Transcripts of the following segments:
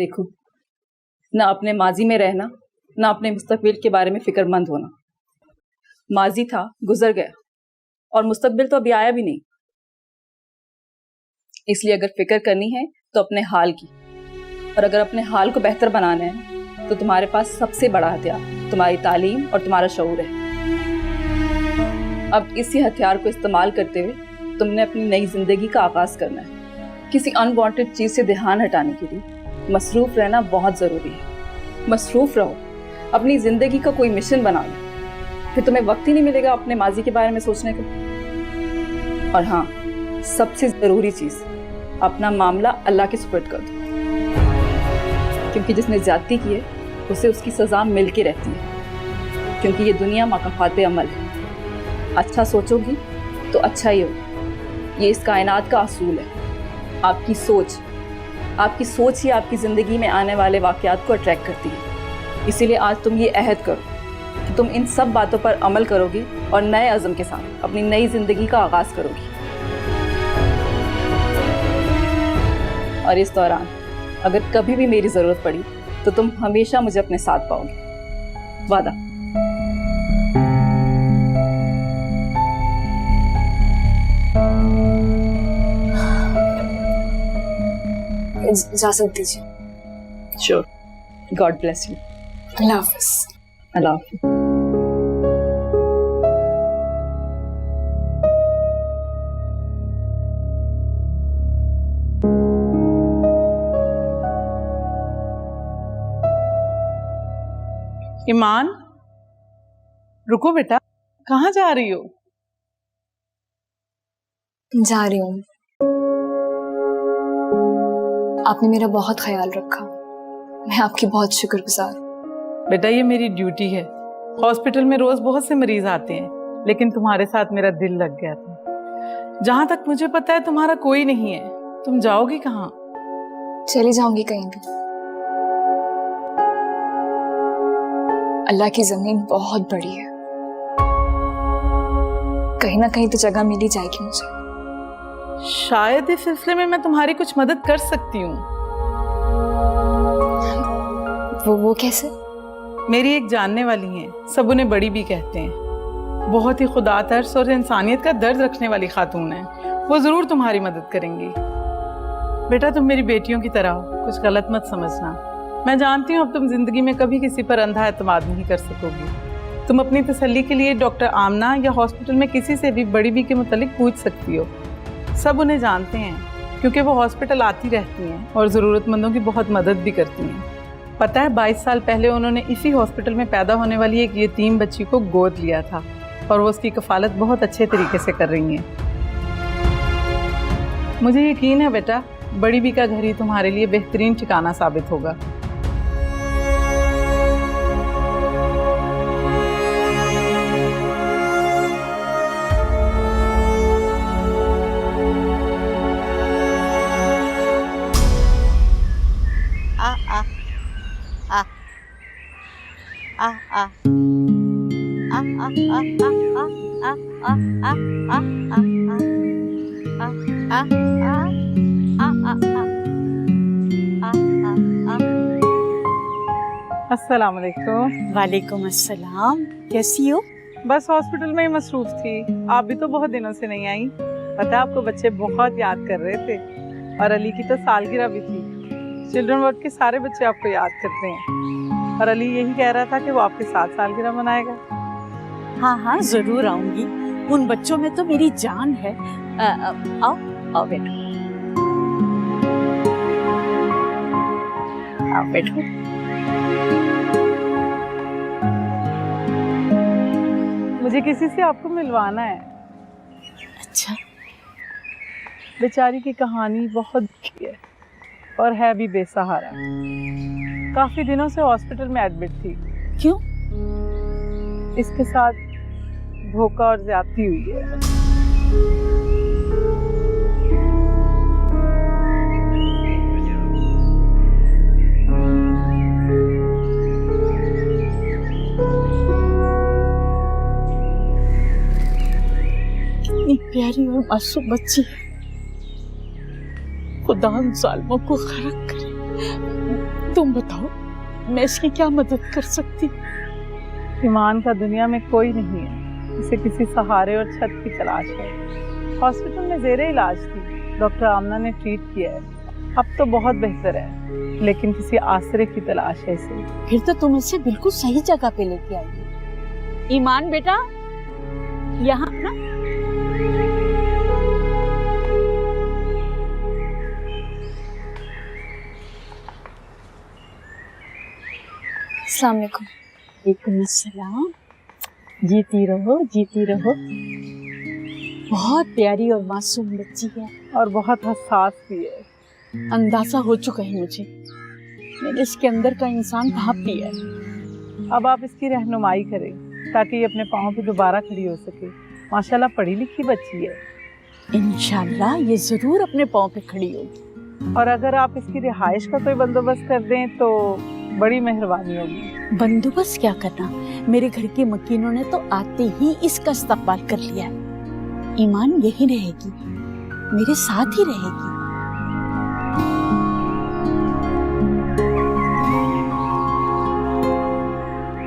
देखूं, ना अपने माजी में रहना, ना अपने मुस्तकबिल के बारे में फिक्रमंद होना। माजी था, गुजर गया, और मुस्तकबिल तो अभी आया भी नहीं। इसलिए अगर फिक्र करनी है तो अपने हाल की, और अगर अपने हाल को बेहतर बनाना है तो तुम्हारे पास सबसे बड़ा हथियार तुम्हारी तालीम और तुम्हारा शऊर है। अब इसी हथियार को इस्तेमाल करते हुए तुमने अपनी नई जिंदगी का आगाज करना है। किसी अनवांटेड चीज से ध्यान हटाने के लिए मसरूफ रहना बहुत जरूरी है। मसरूफ रहो, अपनी जिंदगी का कोई मिशन बना लो, फिर तुम्हें वक्त ही नहीं मिलेगा अपने माजी के बारे में सोचने को। और हाँ, सबसे जरूरी चीज, अपना मामला अल्लाह के सुपुर्द कर दो, क्योंकि जिसने ज्यादती की है उसे उसकी सजा मिल के रहती है। क्योंकि ये दुनिया मकाफाते अमल है। अच्छा सोचोगी तो अच्छा ही होगा। ये इस कायनात का असूल है। आपकी सोच ही आपकी ज़िंदगी में आने वाले वाक़यात को अट्रैक्ट करती है। इसीलिए आज तुम ये अहद करो कि तुम इन सब बातों पर अमल करोगी और नए अज़म के साथ अपनी नई ज़िंदगी का आगाज़ करोगी। और इस दौरान अगर कभी भी मेरी ज़रूरत पड़ी तो तुम हमेशा मुझे अपने साथ पाओगे। वादा। इजाज़त दीजिए। श्योर। God bless you. अल्लाह हाफ़िज़। अल्लाह हाफ़िज़। ईमान, रुको बेटा, कहाँ जा रही हो? जा रही हूँ। आपने मेरा बहुत ख्याल रखा, मैं आपकी बहुत शुक्रगुजार। बेटा, ये मेरी ड्यूटी है। हॉस्पिटल में रोज बहुत से मरीज आते हैं, लेकिन तुम्हारे साथ मेरा दिल लग गया था। जहाँ तक मुझे पता है तुम्हारा कोई नहीं है। तुम जाओगी कहाँ? चली जाऊंगी कहीं भी। अल्लाह की जमीन बहुत बड़ी है, कहीं ना कहीं तो जगह मिल ही जाएगी मुझे। शायद इस सिलसिले में मैं तुम्हारी कुछ मदद कर सकती हूँ। वो कैसे? मेरी एक जानने वाली है, सब उन्हें बड़ी भी कहते हैं। बहुत ही खुदा तरस और इंसानियत का दर्द रखने वाली खातून है। वो जरूर तुम्हारी मदद करेंगी। बेटा, तुम मेरी बेटियों की तरह हो, कुछ गलत मत समझना। मैं जानती हूँ अब तुम जिंदगी में कभी किसी पर अंधा एतमाद नहीं कर सकोगी। तुम अपनी तसल्ली के लिए डॉक्टर आमना या हॉस्पिटल में किसी से भी बड़ी बी के मुतालिक पूछ सकती हो। सब उन्हें जानते हैं, क्योंकि वो हॉस्पिटल आती रहती हैं और ज़रूरतमंदों की बहुत मदद भी करती हैं। पता है, 22 साल पहले उन्होंने इसी हॉस्पिटल में पैदा होने वाली एक यतीम बच्ची को गोद लिया था, और वो उसकी कफालत बहुत अच्छे तरीके से कर रही हैं। मुझे यकीन है बेटा, बड़ी बी का घर ही तुम्हारे लिए बेहतरीन ठिकाना साबित होगा। अस्सलाम वालेकुम। वालेकुम अस्सलाम। कैसी हो? बस हॉस्पिटल में ही मसरूफ थी। आप भी तो बहुत दिनों से नहीं आई। पता है, आपको बच्चे बहुत याद कर रहे थे, और अली की तो सालगिरह भी थी। चिल्ड्रन वार्ड के सारे बच्चे आपको याद करते हैं, और अली यही कह रहा था कि वो आपके साथ सालगिरह मनाएगा। हाँ हाँ, जरूर आऊंगी। उन बच्चों में तो मेरी जान है। आओ आओ बैठो, आओ बैठो। मुझे किसी से आपको मिलवाना है। अच्छा। बेचारी की कहानी बहुत दुखी है, और है भी बेसहारा। काफी दिनों से हॉस्पिटल में एडमिट थी। क्यों? इसके साथ धोखा और ज्यादती हुई है। इतनी प्यारी और मासूम बच्ची है, खुदा उन जालिमों को खरक करे। तुम बताओ, मैं इसकी क्या मदद कर सकती? ईमान का दुनिया में कोई नहीं है, इसे किसी सहारे और छत की तलाश है। हॉस्पिटल में ज़ेरे इलाज थी, डॉक्टर आमना ने ट्रीट किया है, अब तो बहुत बेहतर है, लेकिन किसी आसरे की तलाश है इसे। फिर तो तुम इसे बिल्कुल सही जगह पे लेके आई। ईमान बेटा, यहाँ ना। अस्सलाम वालेकुम। वालेकुम अस्सलाम। जीती रहो, जीती रहो। बहुत प्यारी और मासूम बच्ची है और बहुत हसास भी है। अंदाजा हो चुका है मुझे, मैंने इसके अंदर का इंसान भाप लिया है। अब आप इसकी रहनुमाई करें ताकि ये अपने पाँव पे दोबारा खड़ी हो सके। माशाल्लाह पढ़ी लिखी बच्ची है। इंशाल्लाह ये जरूर अपने पाँव पे खड़ी होगी। और अगर आप इसकी रिहाइश का कोई बंदोबस्त कर दें तो बड़ी मेहरबानी होगी। बंदोबस्त क्या करना, मेरे घर के मकीनों ने तो आते ही इसका इस्तकबाल कर लिया है। ईमान यही रहेगी, मेरे साथ ही रहेगी।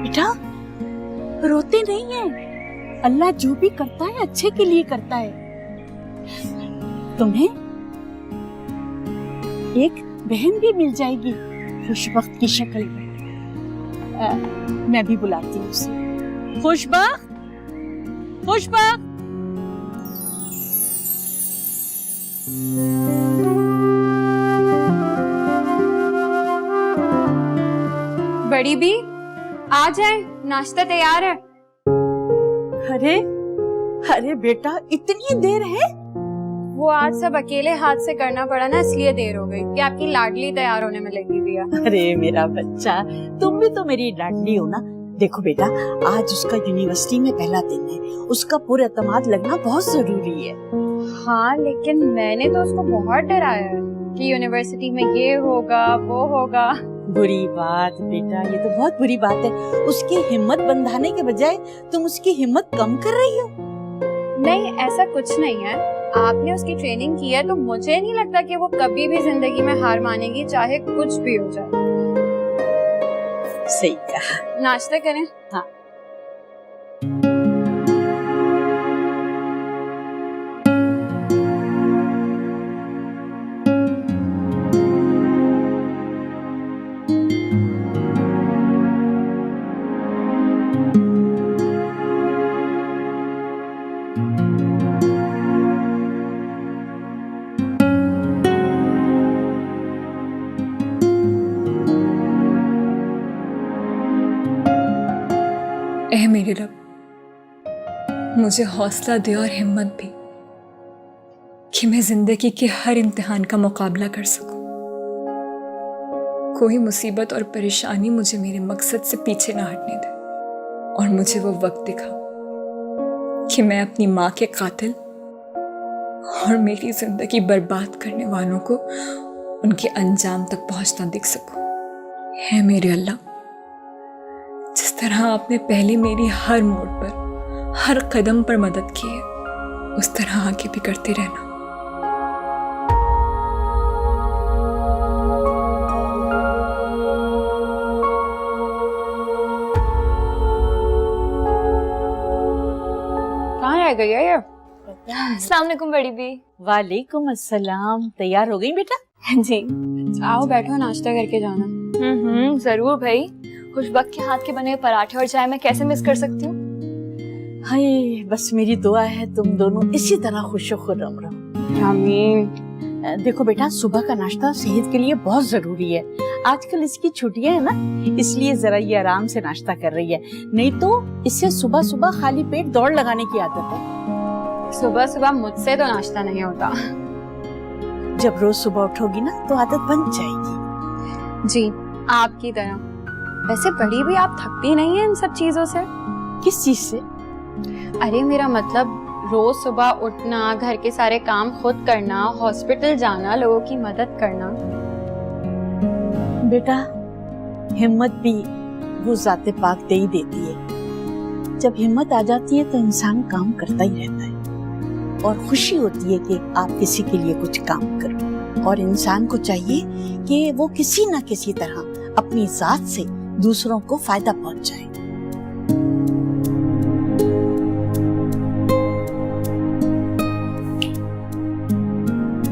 बेटा रोते नहीं है, अल्लाह जो भी करता है अच्छे के लिए करता है। तुम्हें एक बहन भी मिल जाएगी खुशबख्त की शक्ल में। मैं भी बुलाती हूँ उसे। खुशबख्त, खुशबख्त। बड़ी भी आ जाए, नाश्ता तैयार है। अरे अरे बेटा, इतनी देर है? वो आज सब अकेले हाथ से करना पड़ा ना, इसलिए देर हो गई। कि आपकी लाडली तैयार होने में लगी हुई है। अरे मेरा बच्चा, तुम भी तो मेरी लाडली हो ना। देखो बेटा, आज उसका यूनिवर्सिटी में पहला दिन है, उसका पूरा एतमाद लगना बहुत जरूरी है। हाँ, लेकिन मैंने तो उसको बहुत डराया है कि यूनिवर्सिटी में ये होगा वो होगा। बुरी बात बेटा, ये तो बहुत बुरी बात है। उसकी हिम्मत बंधाने के बजाय तुम उसकी हिम्मत कम कर रही हो। नहीं, ऐसा कुछ नहीं है। आपने उसकी ट्रेनिंग की है तो मुझे नहीं लगता कि वो कभी भी जिंदगी में हार मानेगी, चाहे कुछ भी हो जाए। सही कहा। नाश्ता करें? हाँ। ऐ मेरे रब, मुझे हौसला दे और हिम्मत भी कि मैं जिंदगी के हर इम्तिहान का मुकाबला कर सकूं। कोई मुसीबत और परेशानी मुझे मेरे मकसद से पीछे ना हटने दे और मुझे वो वक्त दिखा कि मैं अपनी माँ के कातिल और मेरी जिंदगी बर्बाद करने वालों को उनके अंजाम तक पहुंचना दिख सकूं। है मेरे अल्लाह, जिस तरह आपने पहले मेरी हर मोड़ पर, हर कदम पर मदद की है, उस तरह आगे भी करते रहना। कहाँ रह गई है ये? अस्सलाम वालेकुम बड़ी भी। वालेकुम अस्सलाम। तैयार हो गई बेटा? जी। आओ बैठो, नाश्ता करके जाना। जरूर भाई। खुशबख्त के हाथ के बने हुए पराठे और चाय मैं कैसे मिस कर सकती हूँ। हाय, बस मेरी दुआ है तुम दोनों इसी तरह खुशो खुर्रम रहो। आमीन। देखो बेटा, सुबह का नाश्ता सेहत के लिए बहुत जरूरी है। आजकल इसकी छुट्टियां है ना, इसलिए जरा ये आराम से नाश्ता कर रही है, नहीं तो इससे सुबह सुबह खाली पेट दौड़ लगाने की आदत है। सुबह सुबह मुझसे तो नाश्ता नहीं होता। जब रोज सुबह उठोगी ना तो आदत बन जाएगी। जी, आपकी तरह। वैसे बड़ी भी आप थकती नहीं है इन सब चीजों से? किस चीज से? अरे मेरा मतलब रोज सुबह उठना, घर के सारे काम खुद करना, हॉस्पिटल जाना, लोगों की मदद करना। बेटा, हिम्मत भी वो ज़ाते पाक दे ही देती है। जब हिम्मत आ जाती है तो इंसान काम करता ही रहता है और खुशी होती है कि आप किसी के लिए कुछ काम करो। और इंसान को चाहिए कि वो किसी न किसी तरह अपनी जात से दूसरों को फायदा पहुंचाए।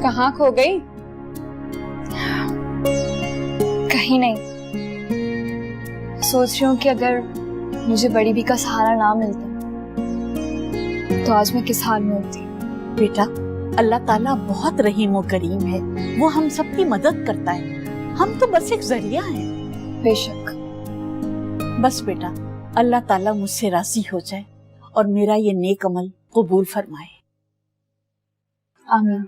कहाँ खो गई? कहीं नहीं। सोच रही हूँ कि अगर मुझे बड़ी भी का सहारा ना मिलता तो आज मैं किस हाल में होती। बेटा, अल्लाह ताला बहुत रहीम और करीम है, वो हम सबकी मदद करता है, हम तो बस एक जरिया हैं। बेशक। बस बेटा, अल्लाह ताला मुझसे राजी हो जाए और मेरा ये नेक अमल कबूल फरमाए। आमीन।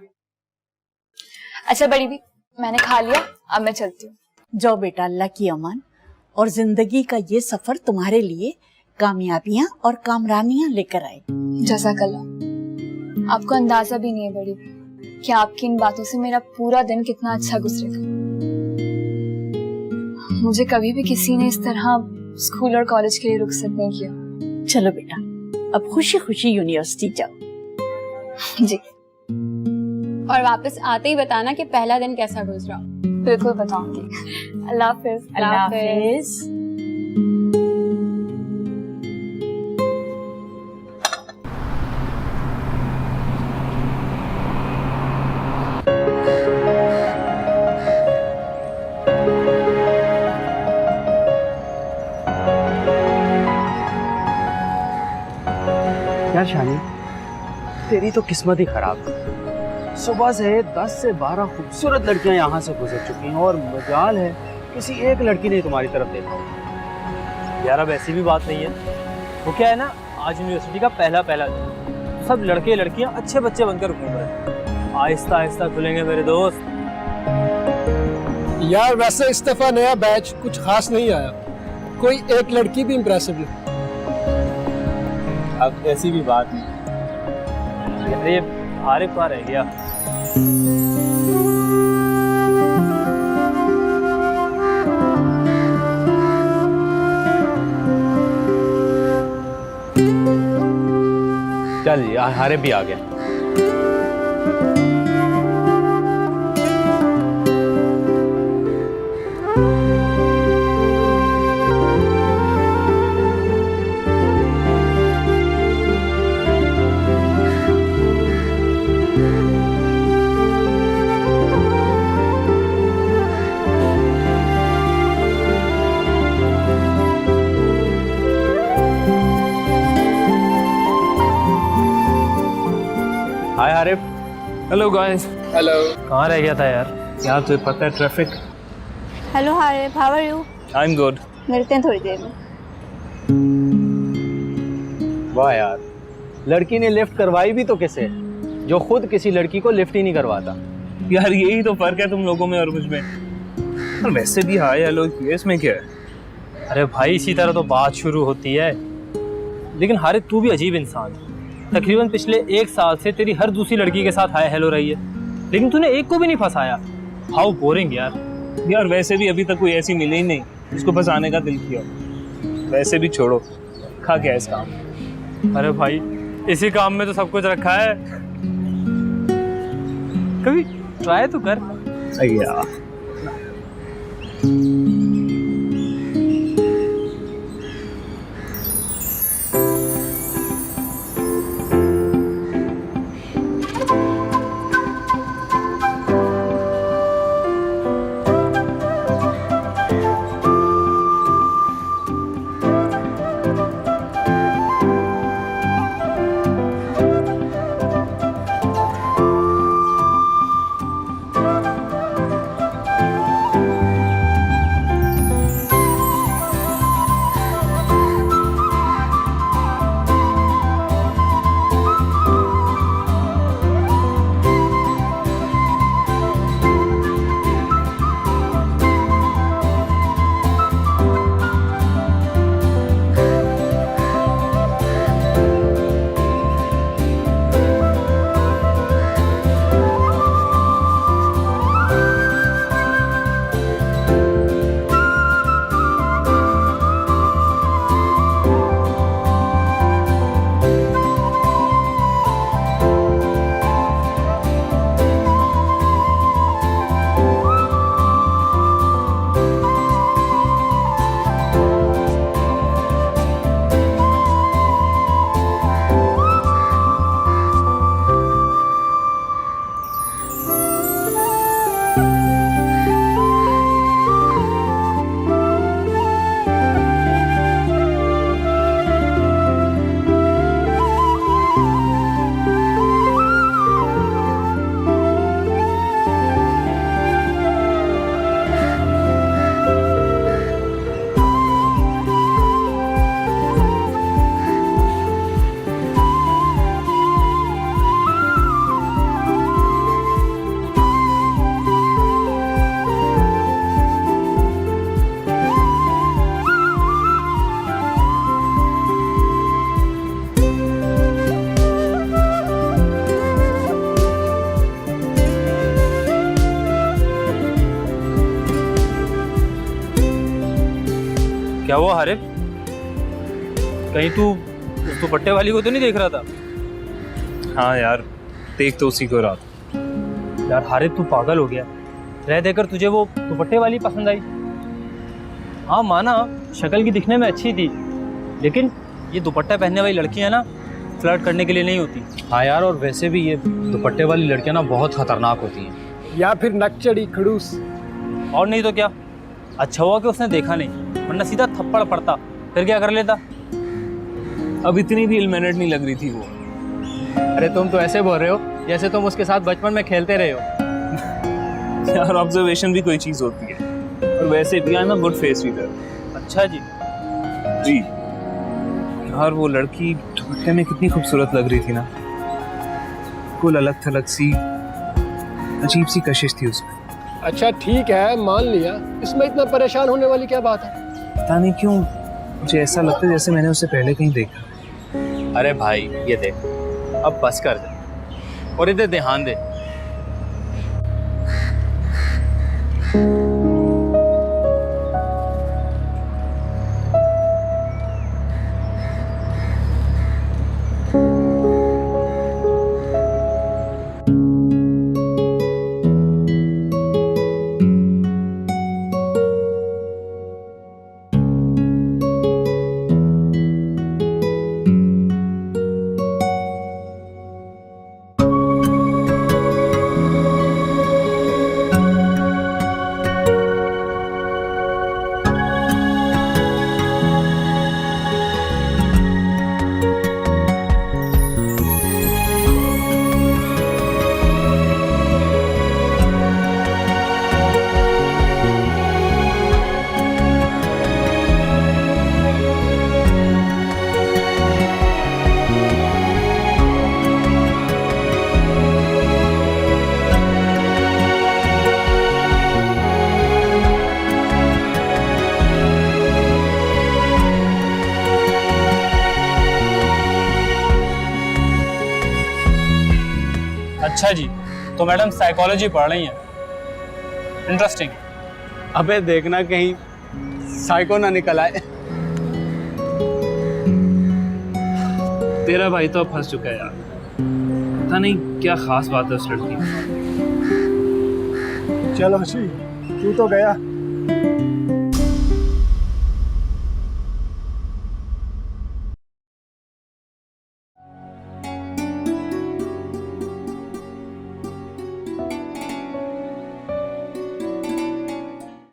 अच्छा बड़ी भी, मैंने खा लिया, अब मैं चलती हूँ। जाओ बेटा, अल्लाह की अमान, और जिंदगी का ये सफर तुम्हारे लिए कामयाबियां और कामरानियां लेकर आए। जज़ाकल्लाह। आपको अंदाजा भी नहीं है बड़ी भी कि आपकी इन बातों से मेरा पूरा दिन कितना अच्छा गुजरेगा। मुझे कभी भी किसी ने इस तरह स्कूल और कॉलेज के लिए रुखसत नहीं किया। चलो बेटा, अब खुशी खुशी यूनिवर्सिटी जाओ। जी। और वापस आते ही बताना कि पहला दिन कैसा गुजरा। बिल्कुल बताऊंगी। अल्लाह हाफिज। अल्लाह हाफिज। यार शानी, तेरी तो किस्मत ही खराब है। सुबह से 10 से 12 खूबसूरत लड़कियां यहाँ से गुजर चुकी हैं और मजाल है किसी एक लड़की ने तुम्हारी तरफ देखा हो। यार अब ऐसी भी बात नहीं है। वो क्या है ना, आज यूनिवर्सिटी का पहला दिन, सब लड़के लड़कियां अच्छे बच्चे बनकर घूम रहे हैं। आहिस्ता आहिस्ता खुलेंगे मेरे दोस्त। यार वैसे इस दफा नया बैच कुछ खास नहीं आया, कोई एक लड़की भी इम्प्रेसिव नहीं। अब ऐसी भी बात नहीं। यार ये आरिफ कहाँ रह गया? चल यार, हारिफ भी आ गया। Hi Arif. Hello guys. Hello. कहाँ रह गया था यार? यार तुझे पता है traffic. Hello Harif, how are you? I am good. मिलते हैं थोड़ी देर में। वाह यार, लड़की ने लिफ्ट करवाई भी तो किसे, जो खुद किसी लड़की को लिफ्ट ही नहीं करवाता। यार यही तो फर्क है तुम लोगों में और मुझ में। और वैसे भी हाय हेलो इसमें क्या है? अरे भाई इसी तरह तो बात शुरू होती है। लेकिन हारिफ तू भी अजीब इंसान है। तकरीबन पिछले 1 साल से तेरी हर दूसरी लड़की के साथ हाय हेलो रही है, लेकिन तूने एक को भी नहीं फंसाया। हाउ बोरिंग यार। यार वैसे भी अभी तक कोई ऐसी मिली ही नहीं जिसको फंसाने का दिल किया। वैसे भी छोड़ो, खा क्या इस काम। अरे भाई इसी काम में तो सब कुछ रखा है, कभी ट्राई तो कर। यार क्या हुआ हारिफ? कहीं तू उस दुपट्टे वाली को तो नहीं देख रहा था? हाँ यार, देख तो उसी को रहा था। यार हारिफ, तू पागल हो गया। रह देकर तुझे वो दुपट्टे वाली पसंद आई? हाँ माना, शक्ल की दिखने में अच्छी थी, लेकिन ये दुपट्टा पहनने वाली लड़कियां ना फ्लर्ट करने के लिए नहीं होती। हाँ यार, और वैसे भी ये दुपट्टे वाली लड़कियां ना बहुत खतरनाक होती हैं। या फिर नकचड़ी खड़ूस। और नहीं तो क्या। अच्छा हुआ कि उसने देखा नहीं, वरना सीधा थप्पड़ पड़ता, फिर क्या कर लेता। अब इतनी भी इल मैनर्ड नहीं लग रही थी वो। अरे तुम तो ऐसे बोल रहे हो जैसे तुम उसके साथ बचपन में खेलते रहे हो। यार ऑब्जर्वेशन भी कोई चीज होती है, और वैसे भी I am a good face reader. अच्छा जी। जी यार, वो लड़की दुपट्टे में कितनी खूबसूरत लग रही थी ना। कुल अलग थलग सी अजीब सी कशिश थी उसमें। अच्छा ठीक है, मान लिया, इसमें इतना परेशान होने वाली क्या बात है? पता नहीं क्यों मुझे ऐसा लगता है जैसे मैंने उसे पहले कहीं देखा। अरे भाई ये देख, अब बस कर दे और इधर ध्यान दे। अच्छा जी, तो मैडम साइकोलॉजी पढ़ रही हैं। इंटरेस्टिंग। अबे देखना कहीं साइको ना निकल आए। तेरा भाई तो अब फंस चुका है यार। पता नहीं क्या खास बात है उस लड़की में। चलो हसी, तू तो गया,